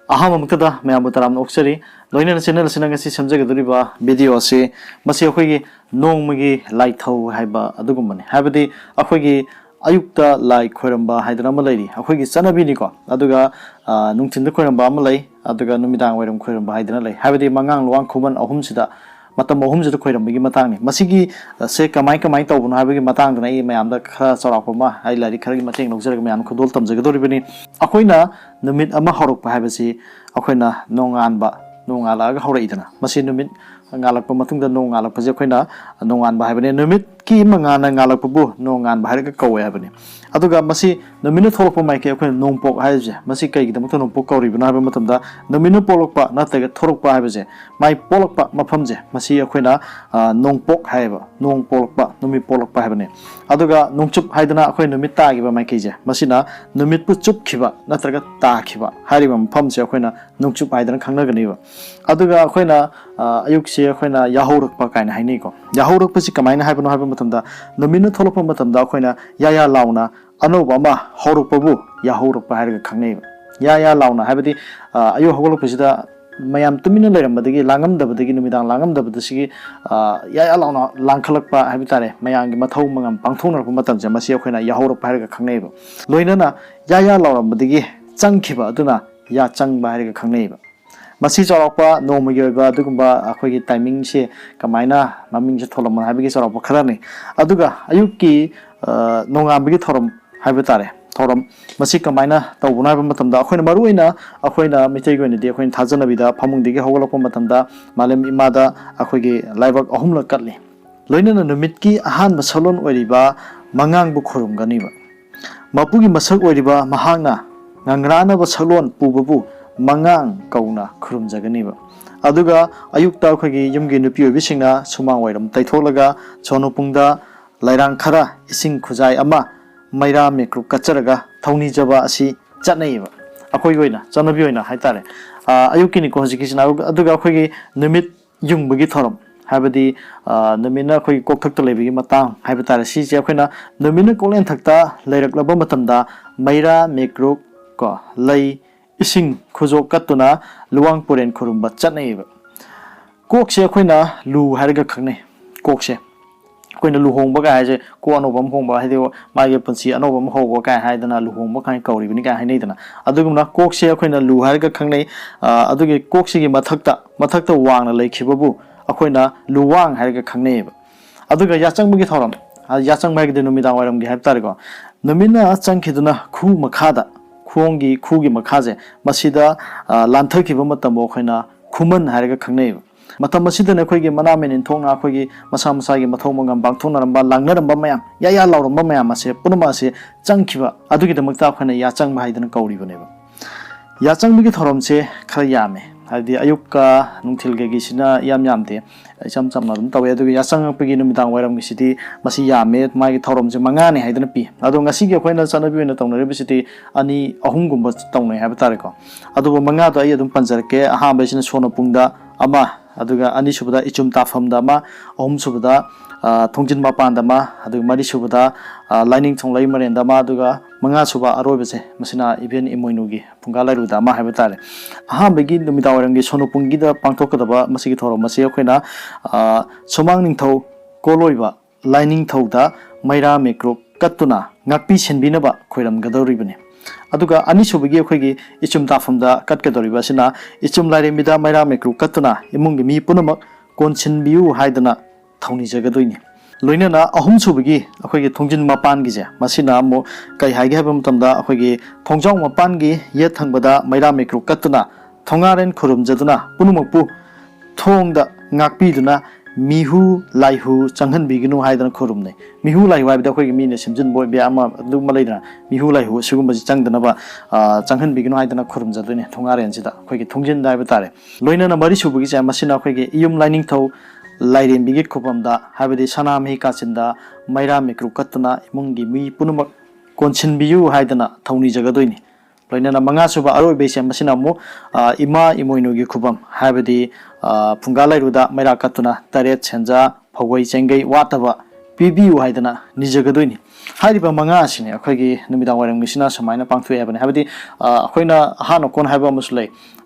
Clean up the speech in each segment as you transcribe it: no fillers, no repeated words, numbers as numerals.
अहमकदा मैं तराम नोक्सरी लोइना चैनल से समझगदरीबा वीडियो से मसी अखोगी नोंमगी लाइथौ हाइबा अदुगुमने हाइबदी अखोगी अयुक्ता लाई खोरंबा हाइदना अमा लैरी अखोगी चनबीनिको अदुगा नुंथिंद खोरंबा अमा लै अदुगा नुमिदांग वैरम खोरंबा हाइदना लै हाइबदी मंगांग लुवांग खुमन अहुमसिदा मतम अहुमसिदा खोरंबगी मतांगनि मसिगी से कमाई कमाई तौबनो हाइबगी मतांगदना ई मयामदा खरा चौरापमा हाइ लारी खरगी मतेंग नौजरग मयाम खुदोल तमजगदोरिबनि अखोइना नुमित अमा हरकपा हाइबसि अखोइना नोंगानबा नोंगालागा हौरइदना मसि नुमित ngalakpa matungda no ngalakpa je khoina nongan ba habane numit ki mangana ngalakpa bu nongan ba harga kawe habane aduga masi numina tholokpa mai ke khoina nongpok haije masi kai gidam to nongpok kauri bina ba matamda numina polokpa nataga thorokpa haije mai polokpa mafam je masi khoina nongpok haiba nong polokpa numi polokpa habane aduga nongchup haidana khoi numit ta gi ba mai ke je masina numit pu chup khiba nataga ta khiba hariba mafam je khoina nongchup haidana khangna gani ba aduga khoina ayuk se khoina yahorukpa kaina haini ko yahorukpa si kamaina haibano haiba matamda nomina tholokpa matamda khoina ya launa anoba ma horukpa bu yahorukpa hairga khangnei ya launa haibadi ayu hogolukpa sida mayam tumina leirambadagi langamdabadagi numidang langamdabadagi ya launa langkhalakpa haibitare mayangi mathau mangam pangthonarpa matamje masi khoina yahorukpa hairga khangnei loinana ya laurambadagi changkhiba aduna ya changba hairga khangnei Masih चौरपा नोमगी ओइबा दुगुंबा अखोगी timing से कमाइना ममिंग से थोलम हाइबगी चौरपा खरानी अदुगा अयुकी नोंगाबगी theorem highway तारे theorem मसी कमाइना तौबना हाइबा मतमदा अखोइना मरुइना अखोइना मिथै गोइनदि अखोइन थाजनबिदा फमुंगदिगे हौगलकपा मतमदा मालेम इमादा अखोगी लाइबक अहुमला कटली लोइनना नुमितकी अहानबा salon ओइरिबा मंगांगबु खुरुमगनिबा मपुगी मसक ओइरिबा महांगना ngangrana सलोन पुबबु mangang kauna khrum jaganiba aduga ayukta khagi yumgi nupi obisingna sumang wairam taitholaga chonopungda lairang khara ising khujai ama maira mekru kacharaga thongni jaba asi chatnaiba akhoi goina chanabi oina haitare ayukini ko hojikisina aduga khagi numit yungbugi thoram habadi numina khoi kokthakta lebigi matang haibatare si je khoina numina kolen thakta lairaklaba matamda maira mekru ko lai ising khujo katuna luwang puren khurumba chatnaiba kokse khoina lu harga khangne kokse khoina lu hongba ga haje ko anobam hongba haide mage punsi anobam hogo ka haidana lu hongba kai kauri bini ka hainai dana adugumna kokse khoina lu harga khangne adugi kokse gi mathakta wangna leikhibabu akhoina luwang harga khangneiba aduga yachangbugi thoram yachangbai gi numidang wairam gi haibtariko numina changkhiduna khu makhada खोंगी खुगी मखाजे मसिदा लांथखिबा मतम खोइना खुमन हारगा खंगनै मतम मसिदा ने खोइगे मनामेन इंथोंना खोइगे मसा मसागी मथौ मंगम बांगथोनरम लांगनरम मयाम या लावरम मयाम असे पुनमा असे चंगखिबा अदुगी दमकता खोइना या चंग बाहाइदन कौरी बनेबा या चंगबिगी थोरमसे खरा यामे हादि अयुक्का नुंथिलगेगी सिना यामदे इचम चमना दम तवे अदुगी या चंगपगी नुमिदांग वैरम गिसिदि मसि यामे मागी थोरमसे मंगाने हाइदन पि अदो ngasiगी खोइना चनबि वेना तौनरे बिसिदि अनि अहुम गुंबा तौनै हाबा तारेको अदुबो मंगा दो अय अदुम पंजरके अहा बेसिना सोनपुंगदा अमा अदुगा अनि सुबदा इचुम ताफमदा मा अहुम सुबदा थोंजिन मापान दमा अदुगा मरि सुबदा लाइनिंग थोंलाई मरेन दमा अदुगा मंगा सुबा अरोबसे मसिना इवेन इमोइनुगी पुंगालारु दमा हाबा तारे अहा बेगी नुमिदा वरंगी सोनपुंगी दा पांथोकदबा मसिगी थोरो मसि अखोइना सोमांग निंथौ कोलोइबा लाइनिंग थौदा मैरा मेक्रो कत्तुना ngakpi senbinaba khoiram gadoribane aduga ani subigi khoigi ichum tafamda katgadoriba sina ichum lairemida maira mekru katuna imungi mi punamak konsinbiu haidana thongni jagadoini loinana ahum subigi khoigi thongjin mapan gije masina mo kai haige habam tamda khoigi thongjong mapan gi ye thangbada maira mekru katuna thongaren khurum jaduna punumakpu thongda ngakpi duna mihu laihu changhan biginu haidana khurumne mihu laihu haibda khoi mi ne simjin boy be ama du malaidana mihu laihu sigumba changdana ba changhan biginu haidana khurum jadune thongaren sida khoi gi thongjin dai ba tare loina na mari subugi cha masina khoi gi iyum lining thau lairem bigi khopamda haibdi sana me ka chinda maira mikru katna imungi mi punumak konsin biyu haidana thongni jagadoini loina manga suba aroi be sem masina mo ima imoinugi khubam habedi pungalai ruda maira katuna taret chenja phogoi chengai wataba ꯄꯤꯕꯤꯌꯨ ꯍꯥꯏꯗꯅ ꯅꯤꯖꯒꯗꯣꯏꯅꯤ ꯍꯥꯏꯔꯤꯕ ꯃꯉꯥ ꯑꯁꯤꯅꯤ ꯑꯩꯈꯣꯏꯒꯤ ꯅꯨꯃꯤꯗꯥꯡ ꯋꯥꯏꯔꯝꯒꯤꯁꯤꯅ ꯁꯨꯃꯥꯏꯅ ꯄꯥꯡꯊꯣꯛꯑꯦ ꯍꯥꯏꯕꯅꯤ ꯍꯥꯏꯕꯗꯤ ꯑꯩꯈꯣꯏꯅ ꯑꯍꯥꯟ ꯑꯀꯣꯟ ꯍꯥꯏꯕ ꯑꯃꯁꯨ ꯂꯩ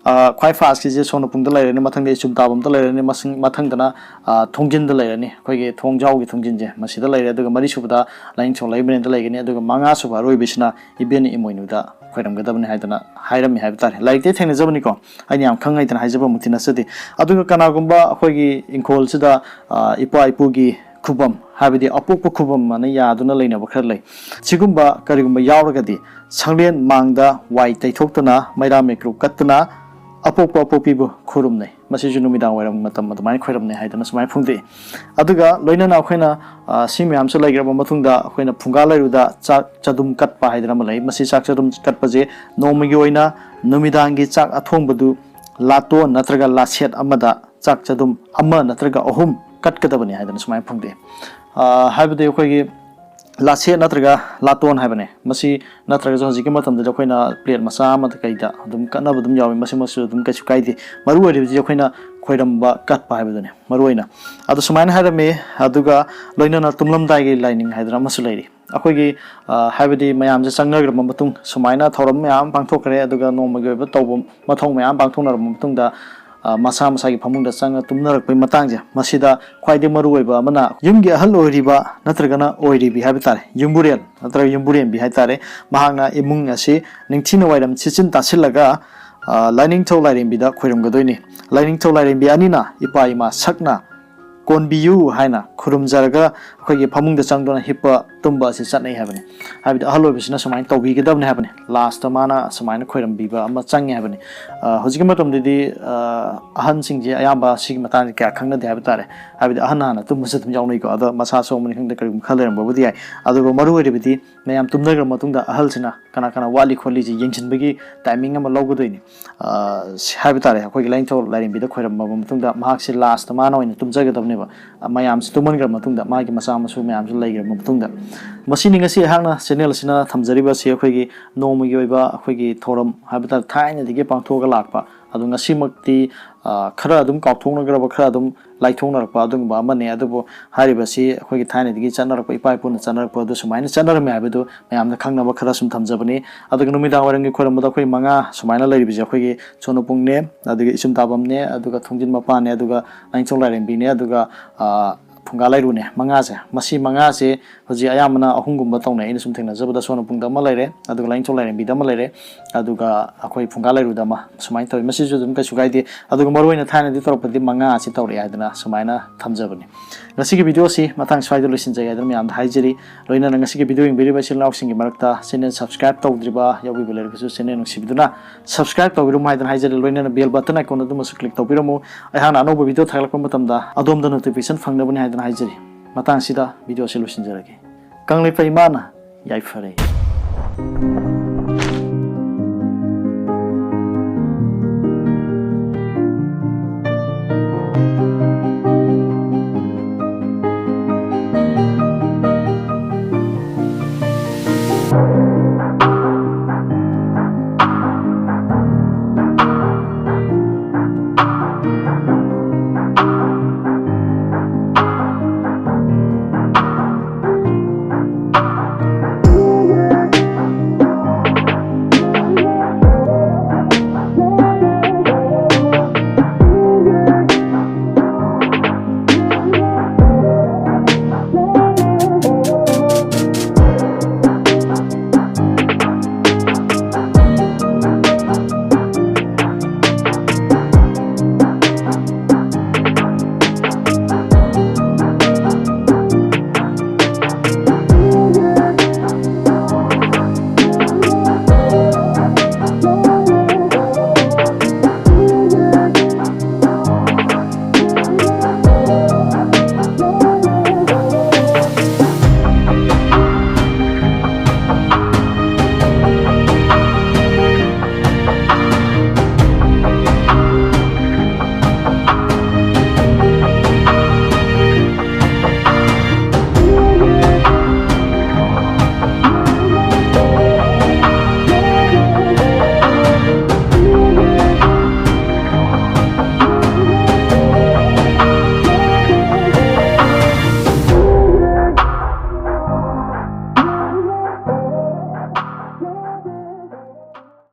ꯈ꯭ꯋꯥꯏ ꯐꯥꯁꯀꯤꯁꯦ ꯁꯣꯅꯄꯨꯡꯗ ꯂꯩꯔꯅꯤ ꯃꯊꯪꯗ ꯏꯆꯨꯝ ꯇꯥꯕꯝꯗ ꯂꯩꯔꯅꯤ ꯃꯊꯪꯗꯅ ꯊꯣꯡꯖꯤꯟꯗ ꯂꯩꯔꯅꯤ ꯑꯩꯈꯣꯏꯒꯤ ꯊꯣꯡꯖꯥꯎꯒꯤ ꯊꯣꯡꯖꯤꯟꯁꯦ ꯃꯁꯤꯗ ꯂꯩꯔꯦ ꯑꯗꯨꯒ ꯃꯔꯤꯁꯨꯕꯗ ꯂꯥꯏꯅꯤꯡꯊꯧ ꯂꯩꯕꯔꯦꯟꯗ ꯂꯩꯒꯅꯤ ꯑꯗꯨꯒ ꯃꯉꯥꯁꯨꯕ ꯑꯔꯣꯏꯕꯁꯤꯅ ꯏꯕꯦꯟ ꯏꯃꯣꯏꯅꯨꯗ ꯈꯣꯏꯔꯝꯒꯗꯕꯅꯤ ꯍꯥꯏꯗꯅ ꯍꯥꯏꯔꯝꯃꯤ ꯍꯥꯏꯕ ꯇꯥꯔꯦ ꯂꯥꯏꯔꯤꯛꯇꯩ ꯊꯦꯡꯅꯖꯕꯅꯤꯀꯣ ꯑꯩꯅ ꯌꯥꯝ ꯈꯪꯉꯩꯇꯅ ꯍꯥꯏꯖꯕꯃꯛꯇꯤ ꯅꯠꯆꯗꯦ ꯑꯗꯨꯒ ꯀꯅꯥꯒꯨꯝꯕ ꯑꯩꯈꯣꯏꯒꯤ ꯏꯪꯈꯣꯜꯁꯤꯗ ꯏꯄꯥ ꯏꯄꯨꯒꯤ ꯈꯨꯕꯝ ꯍꯥꯏꯕꯗꯤ ꯑꯄꯣꯛꯄ ꯈꯨꯕꯝ ꯑꯅ ꯌꯥꯗꯨꯅ ꯂꯩꯅꯕ ꯈꯔ ꯂꯩ ꯁꯤꯒꯨꯝꯕ ꯀꯔꯤꯒꯨꯝꯕ ꯌꯥꯎꯔꯒꯗꯤ ꯁꯪꯂꯦꯟ ꯃꯥꯡꯗ ꯋꯥꯏ ꯇꯩꯊꯣꯛꯇꯨꯅ ꯃꯩꯔꯥ ꯃꯩꯀ꯭ꯔꯨ ꯀꯠꯇꯨꯅ ꯑꯄꯣꯛꯄ ꯑꯄꯣꯛꯄꯤꯕꯨ ꯈꯨꯔꯨꯝꯅꯩ ꯃꯁꯤꯁꯨ ꯅꯨꯃꯤꯗꯥꯡ ꯋꯥꯏꯔꯝ ꯃꯇꯝ ꯑꯗꯨꯃꯥꯏꯅ ꯈꯣꯏꯔꯝꯅꯩ ꯍꯥꯏꯗꯅ ꯁꯨꯃꯥꯏꯅ ꯐꯣꯡꯗꯣꯛꯏ ꯑꯗꯨꯒ ꯂꯣꯏꯅꯅ ꯑꯩꯈꯣꯏꯅ ꯁꯤ ꯃꯌꯥꯝꯁꯨ ꯂꯩꯈ꯭ꯔꯕ ꯃꯇꯨꯡꯗ ꯑꯩꯈꯣꯏꯅ ꯐꯨꯡꯒꯥ ꯂꯩꯔꯨꯗ ꯆꯥꯛ ꯆꯗꯨꯝ ꯀꯠꯄ ꯍꯥꯏꯗꯅ ꯑꯃ ꯂꯩ ꯃꯁꯤ ꯆꯥꯛ ꯆꯗꯨꯝ ꯀꯠꯄꯁꯦ ꯅꯣꯡꯃꯒꯤ ꯑꯣꯏꯅ ꯅꯨꯃꯤꯗꯥꯡꯒꯤ ꯆꯥꯛ ꯑꯊꯣꯡꯕꯗꯨ ꯂꯥꯇꯣꯟ ꯅꯠꯇ꯭ꯔꯒ ꯂꯥꯁꯦꯠ ꯑꯃꯗ ꯆꯥꯛ ꯆꯗꯨꯝ ꯑꯃ ꯅꯠꯇ꯭ꯔꯒ ꯑꯍꯨꯝ ꯀꯠꯀꯗꯕꯅꯤ ꯍꯥꯏꯗꯅ ꯁꯨꯃꯥꯏꯅ ꯐꯣꯡꯗꯣꯛꯏ ꯍꯥꯏꯕꯗꯤ ꯑꯩꯈꯣꯏꯒꯤ ꯂꯥꯁꯦꯠ ꯅꯠꯇ꯭ꯔꯒ ꯂꯥꯇꯣꯟ ꯍꯥꯏꯕꯅꯦ ꯃꯁꯤ ꯅꯠꯇ꯭ꯔꯒꯁꯨ ꯍꯧꯖꯤꯛꯀꯤ ꯃꯇꯝꯗꯗꯤ ꯑꯩꯈꯣꯏꯅ ꯄ꯭ꯂꯦꯠ ꯃꯆꯥ ꯑꯃꯗ ꯀꯩꯗ ꯑꯗꯨꯝ ꯀꯠꯅꯕ ꯑꯗꯨꯝ ꯌꯥꯎꯏ ꯃꯁꯤꯃꯁꯨ ꯑꯗꯨꯝ ꯀꯩꯁꯨ ꯀꯥꯏꯗꯦ ꯃꯔꯨ ꯑꯣꯏꯔꯤꯕꯁꯤ ꯑꯩꯈꯣꯏꯅ ꯈꯣꯏꯔꯝꯕ ꯀꯠꯄ ꯍꯥꯏꯕꯗꯨꯅꯤ ꯃꯔꯨ ꯑꯣꯏꯅ ꯑꯗꯣ ꯁꯨꯃꯥꯏꯅ ꯍꯥꯏꯔꯝꯃꯤ ꯑꯗꯨꯒ ꯂꯣꯏꯅꯅ ꯇꯨꯝꯂꯝꯗꯥꯏꯒꯤ ꯂꯥꯏꯅꯤꯡ ꯍꯥꯏꯗꯅ ꯑꯃꯁꯨ ꯂꯩꯔꯤ ꯑꯩꯈꯣꯏꯒꯤ ꯍꯥꯏꯕꯗꯤ ꯃꯌꯥꯝꯁꯦ ꯆꯪꯅꯈ꯭ꯔꯕ ꯃꯇꯨꯡ ꯁꯨꯃꯥꯏꯅ ꯊꯧꯔꯝ ꯃꯌꯥꯝ ꯄꯥꯡꯊꯣꯛꯈ꯭ꯔꯦ ꯑꯗꯨꯒ ꯅꯣꯡꯃꯒꯤ ꯑꯣꯏꯕ ꯇꯧꯕ ꯃꯊꯧ ꯃꯌꯥꯝ ꯄꯥꯡꯊꯣꯛꯅꯔꯕ ꯃꯇꯨꯡꯗ ꯃꯁꯥ ꯃꯁꯥꯒꯤ ꯐꯃꯨꯡꯗ ꯆꯪꯉ ꯇꯨꯝꯅꯔꯛꯄꯒꯤ ꯃꯇꯥꯡꯁꯦ ꯃꯁꯤꯗ ꯈ꯭ꯋꯥꯏꯗꯒꯤ ꯃꯔꯨ ꯑꯣꯏꯕ ꯑꯃꯅ ꯌꯨꯝꯒꯤ ꯑꯍꯜ ꯑꯣꯏꯔꯤꯕ ꯅꯠꯇ꯭ꯔꯒꯅ ꯑꯣꯏꯔꯤꯕꯤ ꯍꯥꯏꯕ ꯇꯥꯔꯦ ꯌꯨꯝꯕꯨꯔꯦꯜ ꯅꯠꯇ꯭ꯔꯒ ꯌꯨꯝꯕꯨꯔꯦꯟꯕꯤ ꯍꯥꯏ ꯇꯥꯔꯦ ꯃꯍꯥꯛꯅ ꯏꯃꯨꯡ ꯑꯁꯤ ꯅꯤꯡꯊꯤꯅ ꯋꯥꯏꯔꯝ ꯁꯤꯠꯆꯤꯟ ꯇꯥꯁꯤꯜꯂꯒ ꯂꯥꯏꯅꯤꯡꯊꯧ ꯂꯥꯏꯔꯦꯝꯕꯤꯗ ꯈꯣꯏꯔꯝꯒꯗꯣꯏꯅꯤ ꯂꯥꯏꯅꯤꯡꯊꯧ ꯂꯥꯏꯔꯦꯝꯕꯤ ꯑꯅꯤꯅ ꯏꯄꯥ ꯏꯃꯥ ꯁꯛꯅ ꯀꯣꯟꯕꯤꯌꯨ ꯍꯥꯏꯅ ꯈꯨꯔꯨꯝꯖꯔꯒ ꯑꯩꯈꯣꯏꯒꯤ ꯐꯃꯨꯡꯗ ꯆꯪꯗꯨꯅ ꯍꯤꯞꯄ ꯇꯨꯝꯕ ꯑꯁꯤ ꯆꯠꯅꯩ ꯍꯥꯏꯕꯅꯤ ꯍꯥꯏꯕꯗꯤ ꯑꯍꯜ ꯑꯣꯏꯕꯁꯤꯅ ꯁꯨꯃꯥꯏꯅ ꯇꯧꯕꯤꯒꯗꯕꯅꯤ ꯍꯥꯏꯕꯅꯤ ꯂꯥꯁꯇ ꯃꯥꯅ ꯁꯨꯃꯥꯏꯅ ꯈꯣꯏꯔꯝꯕꯤꯕ ꯑꯃ ꯆꯪꯉꯦ ꯍꯥꯏꯕꯅꯤ ꯍꯧꯖꯤꯛꯀꯤ ꯃꯇꯝꯗꯗꯤ ꯑꯍꯟꯁꯤꯡꯁꯦ ꯑꯌꯥꯝꯕ ꯁꯤꯒꯤ ꯃꯇꯥꯡꯗ ꯀꯌꯥ ꯈꯪꯅꯗꯦ ꯍꯥꯏꯕ ꯇꯥꯔꯦ ꯍꯥꯏꯕꯗꯤ ꯑꯍꯟ ꯍꯥꯟꯅ ꯇꯨꯝꯕꯁꯨ ꯑꯗꯨꯝ ꯌꯥꯎꯅꯩꯀꯣ ꯑꯗꯣ ꯃꯁꯥ ꯁꯣꯛꯕꯅꯤ ꯈꯪꯗꯦ ꯀꯔꯤꯒꯨꯝꯕ ꯈꯔ ꯂꯩꯔꯝꯕꯕꯨꯗꯤ ꯌꯥꯏ ꯑꯗꯨꯒ ꯃꯔꯨ ꯑꯣꯏꯔꯤꯕꯗꯤ ꯃꯌꯥꯝ ꯇꯨꯝꯅꯈ꯭ꯔ ꯃꯇꯨꯡꯗ ꯑꯍꯜꯁꯤꯅ ꯀꯅꯥ ꯀꯅꯥ ꯋꯥꯠꯂꯤ ꯈꯣꯠꯂꯤꯁꯤ ꯌꯦꯡꯁꯤꯟꯕꯒꯤ ꯇꯥꯏꯃꯤꯡ ꯑꯃ ꯂꯧꯒꯗꯣꯏꯅꯤ ꯍꯥꯏꯕ ꯇꯥꯔꯦ ꯑꯩꯈꯣꯏꯒꯤ ꯂꯥꯏꯅꯤꯡꯊꯧ ꯂꯥꯏꯔꯦꯝꯕꯤꯗ ꯈꯣꯏꯔꯝꯃꯕ ꯃꯇꯨꯡꯗ ꯃꯍꯥꯛꯁꯤ ꯂꯥꯁꯇ ꯃꯥꯅ ꯑꯣꯏꯅ ꯇꯨꯝꯖꯒꯗꯕꯅꯦꯕ ꯃꯌꯥꯝꯁꯤ ꯇꯨꯝꯃꯟꯈ꯭ꯔ ꯃꯇꯨꯡꯗ ꯃꯥꯒꯤ ꯃꯆꯥ ꯃꯁꯨ ꯃꯌꯥꯝꯁꯨ ꯂꯩꯈ꯭ꯔꯕ ꯃꯇꯨꯡꯗ ꯃꯁꯤꯅꯤ ꯉꯁꯤ ꯑꯩꯍꯥꯛꯅ ꯆꯦꯅꯦꯜ ꯑꯁꯤꯅ ꯊꯝꯖꯔꯤꯕ ꯑꯁꯤ ꯑꯩꯈꯣꯏꯒꯤ ꯅꯣꯡꯃꯒꯤ ꯑꯣꯏꯕ ꯑꯩꯈꯣꯏꯒꯤ ꯊꯧꯔꯝ ꯍꯥꯏꯕ ꯇꯥꯔꯦ ꯊꯥꯏꯅꯗꯒꯤ ꯄꯥꯡꯊꯣꯛꯑꯒ ꯂꯥꯛꯄ ꯑꯗꯣ ꯉꯁꯤꯃꯛꯇꯤ ꯈꯔ ꯑꯗꯨꯝ ꯀꯥꯎꯊꯣꯛꯅꯈ꯭ꯔꯕ ꯈꯔ ꯑꯗꯨꯝ ꯂꯥꯏꯊꯣꯛꯅꯔꯛꯄ ꯑꯗꯨꯒꯨꯝꯕ ꯑꯃꯅꯦ ꯑꯗꯨꯕꯨ ꯍꯥꯏꯔꯤꯕꯁꯤ ꯑꯩꯈꯣꯏꯒꯤ ꯊꯥꯏꯅꯗꯒꯤ ꯆꯠꯅꯔꯛꯄ ꯏꯄꯥ ꯏꯄꯨꯅ ꯆꯠꯅꯔꯛꯄ ꯑꯗꯨ ꯁꯨꯃꯥꯏꯅ ꯆꯠꯅꯔꯝꯃꯦ ꯍꯥꯏꯕꯗꯨ ꯃꯌꯥꯝꯅ ꯈꯪꯅꯕ ꯈꯔ ꯁꯨꯝ ꯊꯝꯖꯕꯅꯤ ꯑꯗꯨꯒ ꯅꯨꯃꯤꯗꯥꯡ ꯋꯥꯏꯔꯝꯒꯤ ꯈꯣꯏꯔꯝꯕꯗ ꯑꯩꯈꯣꯏ ꯃꯉꯥ ꯁꯨꯃꯥꯏꯅ ꯂꯩꯔꯤꯕꯁꯦ ꯑꯩꯈꯣꯏꯒꯤ ꯁꯣꯅꯄꯨꯡꯅꯦ ꯑꯗꯨꯒ ꯏꯆꯨꯝ ꯇꯥꯕꯝꯅꯦ ꯑꯗꯨꯒ ꯊꯣꯡꯖꯤꯟ ꯃꯄꯥꯟꯅꯦ ꯑꯗꯨꯒ ꯂꯥꯏꯅꯤꯡꯊꯧ ꯂꯥꯏꯔꯦꯝꯕꯤꯅꯦ ꯑꯗꯨꯒ ꯐꯨꯡꯒꯥ ꯂꯩꯔꯨꯅꯦ ꯃꯉꯥꯁꯦ ꯃꯁꯤ ꯃꯉꯥꯁꯦ ꯍꯧꯖꯤꯛ ꯑꯌꯥꯝꯕꯅ ꯑꯍꯨꯝꯒꯨꯝꯕ ꯇꯧꯅꯩ ꯑꯩꯅ ꯁꯨꯝ ꯊꯦꯡꯅꯖꯕꯗ ꯁꯣꯅꯄꯨꯡꯗ ꯑꯃ ꯂꯩꯔꯦ ꯑꯗꯨꯒ ꯂꯥꯏꯅꯤꯡꯊꯧ ꯂꯥꯏꯔꯦꯝꯕꯤꯗ ꯑꯃ ꯂꯩꯔꯦ ꯑꯗꯨꯒ ꯑꯩꯈꯣꯏ ꯐꯨꯡꯒꯥ ꯂꯩꯔꯨꯗ ꯑꯃ ꯁꯨꯃꯥꯏꯅ ꯇꯧꯋꯤ ꯃꯁꯤꯁꯨ ꯑꯗꯨꯝ ꯀꯩꯁꯨ ꯀꯥꯏꯗꯦ ꯑꯗꯨꯒ ꯃꯔꯨꯑꯣꯏꯅ ꯊꯥꯏꯅꯗꯤ ꯇꯧꯔꯛꯄꯗꯤ ꯃꯉꯥ ꯑꯁꯤ ꯇꯧꯔꯛꯑꯦ ꯍꯥꯏꯗꯅ ꯁꯨꯃꯥꯏꯅ ꯊꯝꯖꯕꯅꯤ ꯉꯁꯤꯒꯤ ꯚꯤꯗꯤꯑꯣꯁꯤ ꯃꯊꯪ ꯁ꯭ꯋꯥꯏꯗ ꯂꯣꯏꯁꯤꯟꯖꯒꯦ ꯍꯥꯏꯗꯅ ꯃꯌꯥꯝꯗ ꯍꯥꯏꯖꯔꯤ ꯂꯣꯏꯅꯅ ꯉꯁꯤꯒꯤ ꯚꯤꯗꯤꯑꯣ ꯌꯦꯡꯕꯤꯔꯤꯕ ꯏꯆꯤꯜ ꯏꯅꯥꯎꯁꯤꯡꯒꯤ ꯃꯔꯛꯇ ꯆꯦꯅꯦꯜ ꯁꯕꯁꯀ꯭ꯔꯥꯏꯕ ꯇꯧꯗ꯭ꯔꯤꯕ ꯌꯥꯎꯕꯤꯕ ꯂꯩꯔꯒꯁꯨ ꯆꯦꯅꯦꯜ ꯅꯨꯡꯁꯤꯕꯤꯗꯨꯅ ꯁꯕꯁꯀ꯭ꯔꯥꯏꯕ ꯇꯧꯕꯤꯔꯝꯃꯨ ꯍꯥꯏꯗꯅ ꯍꯥꯏꯖꯔꯤ ꯂꯣꯏꯅꯅ ꯕꯦꯜ ꯕꯇꯟ ꯑꯥꯏꯀꯣꯟ ꯑꯗꯨꯃꯁꯨ ꯀ꯭ꯂꯤꯛ ꯇꯧꯕꯤꯔꯝꯃꯨ ꯑꯩꯍꯥꯛꯅ ꯑꯅꯧꯕ ꯚꯤꯗꯤꯑꯣ ꯊꯥꯒꯠꯂꯛꯄ ꯃꯇꯝꯗ ꯑꯗꯣꯝꯗ ꯅꯣꯇꯤꯐꯤꯀꯦꯁꯟ ꯐꯪꯅꯕꯅꯤ ꯍꯥꯏꯗꯅ ꯍꯥꯏꯖꯔꯤ ꯃꯇꯥꯡꯁꯤꯗ ꯚꯤꯗꯤꯑꯣ ꯑꯁꯤ ꯂꯣꯏꯁꯤꯟꯖꯔꯒꯦ ꯀꯪꯂꯩꯄ ꯏꯃꯥꯅ ꯌꯥꯏꯐꯔꯦ